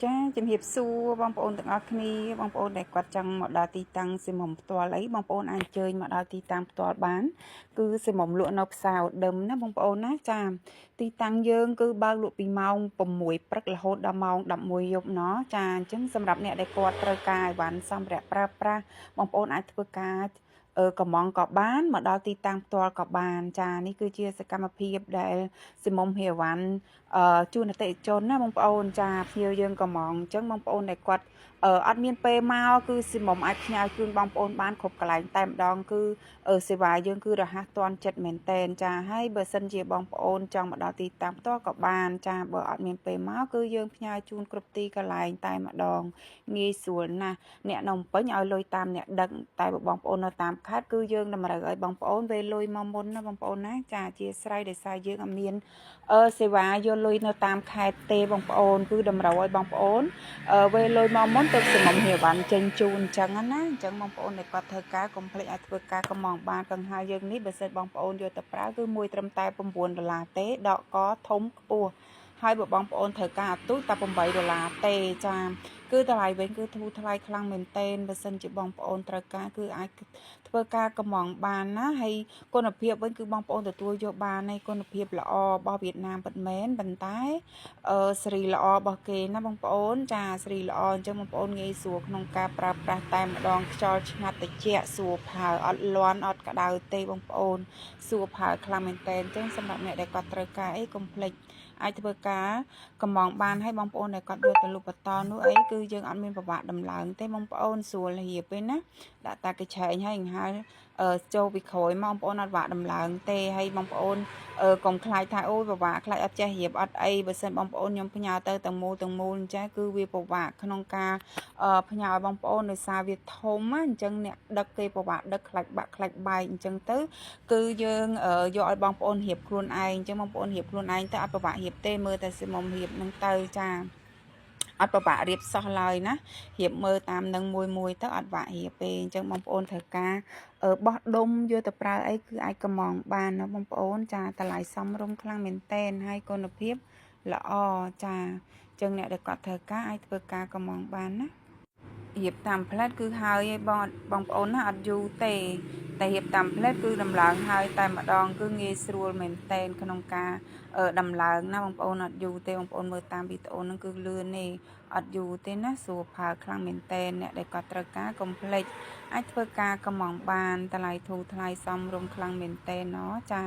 ចាជំរាបសួរបងប្អូនទាំងអស់គ្នាបងប្អូនដែលគាត់ចង់មកដល់ទីតាំងសិមុំផ្ទាល់អីបងប្អូនអាចអញ្ជើញមកដល់ទីតាំងផ្ទាល់បានគឺសិមុំលក់នៅផ្សារឧដុមណាបងប្អូនណាចាទីតាំងយើងគឺបើកលក់ពីម៉ោង6ព្រឹករហូតដល់ម៉ោង11យប់ណោះចាអញ្ចឹងសម្រាប់អ្នកដែលគាត់ត្រូវការអីវ៉ាន់សម្ភារៈប្រើប្រាស់បងប្អូនអាចធ្វើការកំងក៏បានមកដល់ទីតាំងផ្ទាល់ក៏បានចានេះគឺជាសកម្មភាពដែលសិមុំហេវ៉ាន់ជួនអតិថិជនណាបងប្អូនចាភ្ញៀវយើងកំងអញ្ចឹងបងប្អូនដែលគាត់អត់មានពេលមកគឺសិមុំអាចផ្ញើជូនបងប្អូនបានគ្រប់កន្លែងតែម្ដងគឺសេវាយើងគឺរហ័សទាន់ចិត្តមែនតែនចាហើយបើសិនជាបងប្អូនចង់មកដល់ទីតាំងផ្ទាល់ក៏បានចាបើអត់មានពេលមកគឺយើងផ្ញើជូនគ្រប់ទីកន្លែងតែម្ដងងាយស្រួលណាស់អ្នកនៅពេញឲ្យលុយតាមអ្នកដឹកតែបងប្អូននៅតាមខេត្តគឺយើងតម្រូវឲ្យបងប្អូនវេលុយមកមុនណាបងប្អូនណាចាអធិស្ឋានដោយសារយើងអត់មានសេវាយកលុយនៅតាមខេត្តទេបងប្អូនគឺតម្រូវឲ្យបងប្អូនវេលុយមកមុនទៅសិមុំហេវ៉ាន់ចេញជូនអញ្ចឹងណាអញ្ចឹងបងប្អូនដែលគាត់ធ្វើការកុំភ្លេចឲ្យធ្វើការកំងបានកង្ហាយើងនេះបើសិនបងប្អូនយកទៅប្រើគឺមួយត្រឹមតែ$9ទេដកកធំខ្ពស់ហើយបើបងប្អូនត្រូវការអត់ទូតែ$8ទេចាគឺតម្លៃវិញគឺធូរថ្លៃខ្លាំងមែនទែនបើសិនជាបងប្អូនត្រូវការគឺអាចធ្វើការកំងបានណាហើយគុណភាពវិញគឺបងប្អូនទទួលយកបាននៃគុណភាពល្អរបស់វៀតណាមពិតមែនប៉ុន្តែសេរីល្អរបស់គេណាបងប្អូនចាសេរីល្អអញ្ចឹងបងប្អូនងាយស្រួលក្នុងការប្រើប្រាស់តែម្ដងខ្យល់ឆ្ងាត់ត្រជាក់ស្រួលផើអត់លន់អត់ក្តៅទេបងប្អូនស្រួលផើខ្លាំងមែនទែនអញ្ចឹងសម្រាប់អ្នកដែលគាត់ត្រូវការអីកុំភ្លេចអាចធ្វើការកំងបានឲ្យបងប្អូនដែលគាត់យកទៅលក់បន្តនោះអីគឺយើងអត់មានប្រវាក់ដំឡើងទេបងប្អូនស្រួលរៀបទេណាដាក់តាកញ្ឆែងហើយចូលពីក្រោយមកបងប្អូនអត់វាក់ដំឡើងទេហើយបងប្អូនកុំខ្លាចថាអូយពិបាកខ្លាចអត់ចេះរៀបអត់អីបើសិនបងប្អូនខ្ញុំផ្ញើទៅទាំងមូលអញ្ចឹងគឺវាពិបាកក្នុងការផ្ញើឲ្យបងប្អូនដោយសារវាធំណាអញ្ចឹងអ្នកដឹកគេពិបាកដឹកខ្លាច់បាក់ខ្លាច់បែកអញ្ចឹងទៅគឺយើងយកឲ្យបងប្អូនរៀបខ្លួនឯងអញ្ចឹងបងប្អូនរៀបខ្លួនឯងទៅអត់ពិបាករៀបទេមើលតែសិមុំរៀបនឹងទៅចាអត់ពិបាករៀបសោះឡើយណារៀបមើលតាមនឹងមួយទៅអត់បាក់រៀបទេអញ្ចឹងបងប្អូនត្រូវការបោះដុំយកទៅប្រើអីគឺអាចកំងបានណាបងប្អូនចាតម្លៃសមរម្យខ្លាំងមែនតែនហើយគុណភាពល្អចាអញ្ចឹងអ្នកដែលគាត់ត្រូវការអាចធ្វើការកំងបានណារៀបតាមផ្លែតគឺហើយឯបងប្អូនណាអត់យូរទេតែរៀបតាមផ្លែតគឺដំឡើងហើយតែម្ដងគឺងាយស្រួលមែនតែនក្នុងការដំឡើងណាបងប្អូនអត់យូរទេបងប្អូនមើលតាមវីដេអូហ្នឹងគឺលឿនទេអត់យូរទេណាស្រួលផើខ្លាំងមែនតែនអ្នកដែលគាត់ត្រូវការកុំភ្លេចអាចធ្វើការកំងបានតម្លៃធូរថ្លៃសមរម្យខ្លាំងមែនតែនណចា